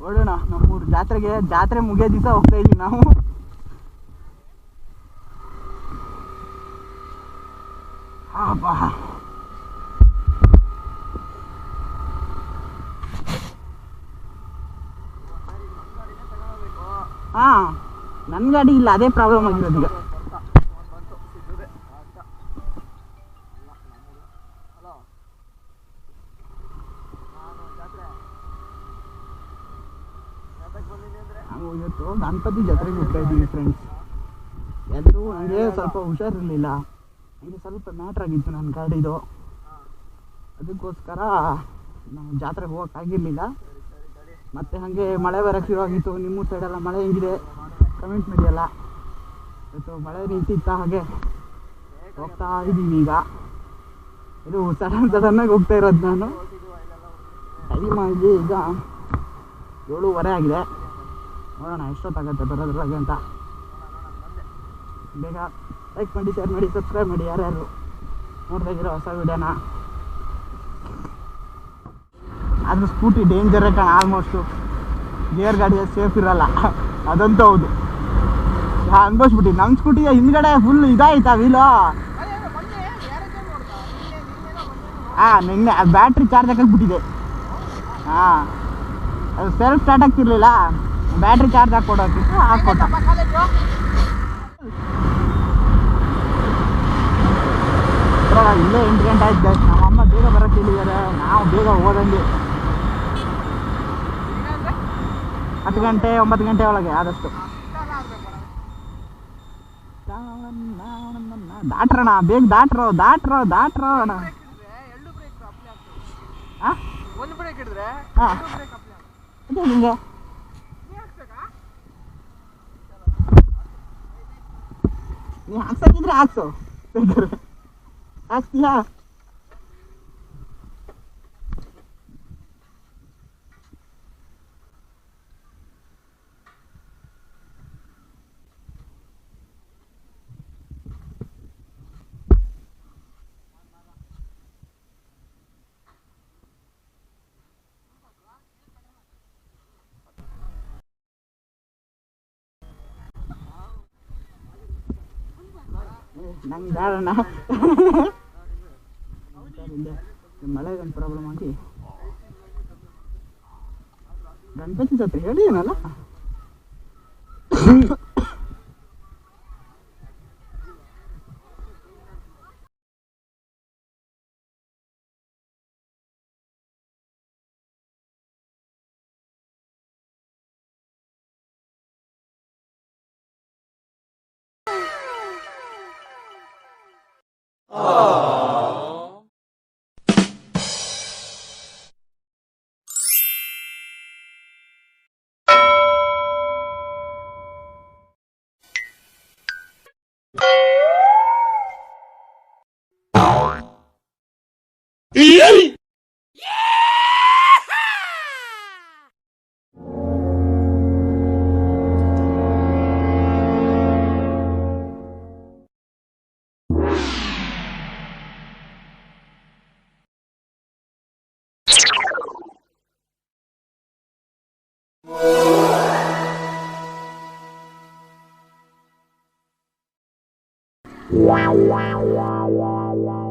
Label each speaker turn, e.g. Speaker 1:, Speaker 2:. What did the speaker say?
Speaker 1: ನೋಡೋಣ ನಮ್ಮೂರು ಜಾತ್ರೆ ಮುಗಿಯೋ ದಿವಸ ಹೋಗ್ತಾ ಇದೀವಿ ನಾವು. ಹಾ ನನ್ನ ಗಾಡಿ ಇಲ್ಲ, ಅದೇ ಪ್ರಾಬ್ಲಮ್ ಆಗಿರೋದು ಈಗ. ನಾವು ಇವತ್ತು ಗಣಪತಿ ಜಾತ್ರೆಗೆ ಹೋಗ್ತಾ ಇದ್ದೀವಿ ಫ್ರೆಂಡ್ಸ್. ಎಲ್ಲರೂ ನನಗೆ ಸ್ವಲ್ಪ ಹುಷಾರಿರಲಿಲ್ಲ, ನನಗೆ ಸ್ವಲ್ಪ ಮ್ಯಾಟ್ರ್ ಆಗಿತ್ತು ನನ್ನ ಗಾಡಿದು. ಅದಕ್ಕೋಸ್ಕರ ನಾವು ಜಾತ್ರೆಗೆ ಹೋಗೋಕ್ಕಾಗಿರಲಿಲ್ಲ. ಮತ್ತು ಹಾಗೆ ಮಳೆ ಬರೋಕ್ಕೆ ಶುರುವಾಗಿತ್ತು. ನಿಮ್ಮ ಸೈಡೆಲ್ಲ ಮಳೆ ಹೆಂಗಿದೆ ಕಮೆಂಟ್ ಮಾಡಿಯಲ್ಲ. ಇವತ್ತು ಮಳೆ ನಿಂತಿತ್ತ, ಹಾಗೆ ಹೋಗ್ತಾ ಇದ್ದೀವಿ ಈಗ. ಇದು ಸಡನ್ನಾಗಿ ಹೋಗ್ತಾ ಇರೋದು ನಾನು. ಟೈಮ್ ಆಗಿ ಈಗ 7:30 ಆಗಿದೆ. ನೋಡೋಣ ಎಷ್ಟೊತ್ತಾಗತ್ತೆ ಬರೋದ್ರೊಳಗೆ ಅಂತ. ಬೇಗ ಲೈಕ್ ಮಾಡಿ, ಶೇರ್ ಮಾಡಿ, ಸಬ್ಸ್ಕ್ರೈಬ್ ಮಾಡಿ ಯಾರ್ಯಾರು ನೋಡ್ತಾ ಇದ್ದೀರೋ ಹೊಸ ವಿಡಿಯೋನ. ಆದರೂ ಸ್ಕೂಟಿ ಡೇಂಜರೇ ಕಣ. ಆಲ್ಮೋಸ್ಟು ಗೇರ್ ಗಾಡಿ ಸೇಫ್ ಇರಲ್ಲ, ಅದಂತೂ ಹೌದು. ಅನ್ಭವಿಸ್ಬಿಟ್ಟು ನಮ್ಮ ಸ್ಕೂಟಿ ಹಿಂದ್ಗಡೆ ಫುಲ್ ಇದಾಯ್ತಾ ವೀಲು. ನಿನ್ನೆ ಬ್ಯಾಟ್ರಿ ಚಾರ್ಜ್ ಹಾಕಿಬಿಟ್ಟಿದೆ. ಅದು ಸೆಲ್ಫ್ ಸ್ಟಾರ್ಟ್ ಆಗ್ತಿರ್ಲಿಲ್ಲ, ಬ್ಯಾಟ್ರಿ ಚಾರ್ಜ್ ಹಾಕ್ಕೊಡೋಕ್ಕಿತ್ತು, ಹಾಕ್ಕೊಟ್ಟ. ಇಲ್ಲೇ 8 ಗಂಟೆ ಆಯ್ತು. ನಮ್ಮಮ್ಮ ಬೇಗ ಬರೋಕ್ಕೆ ಹೇಳಿದ್ದಾರೆ, ನಾವು ಬೇಗ ಹೋದಂಗೆ 10 ಗಂಟೆ 9 ಗಂಟೆ ಒಳಗೆ ಆದಷ್ಟು ದಾಟ್ರಣ. ಬೇಗ ದಾಟ್ರೋ ಅಣ್ಣ. ನಿಂಗೆ ನೀ ಹಾಕ್ಸಕ್ಕಿದ್ರೆ ಹಾಕ್ಸು, ಹಾಕ್ತೀಯಾ? ನಂಗೆ ಬೇಡಣ್ಣ. ಮಳೆಗೊಂದು ಪ್ರಾಬ್ಲಮ್ ಆಗಿ ಗಣಪತಿ ಜಾತ್ರೆ ಹೇಳಿದ್ದೀನಲ್ಲ. Wow.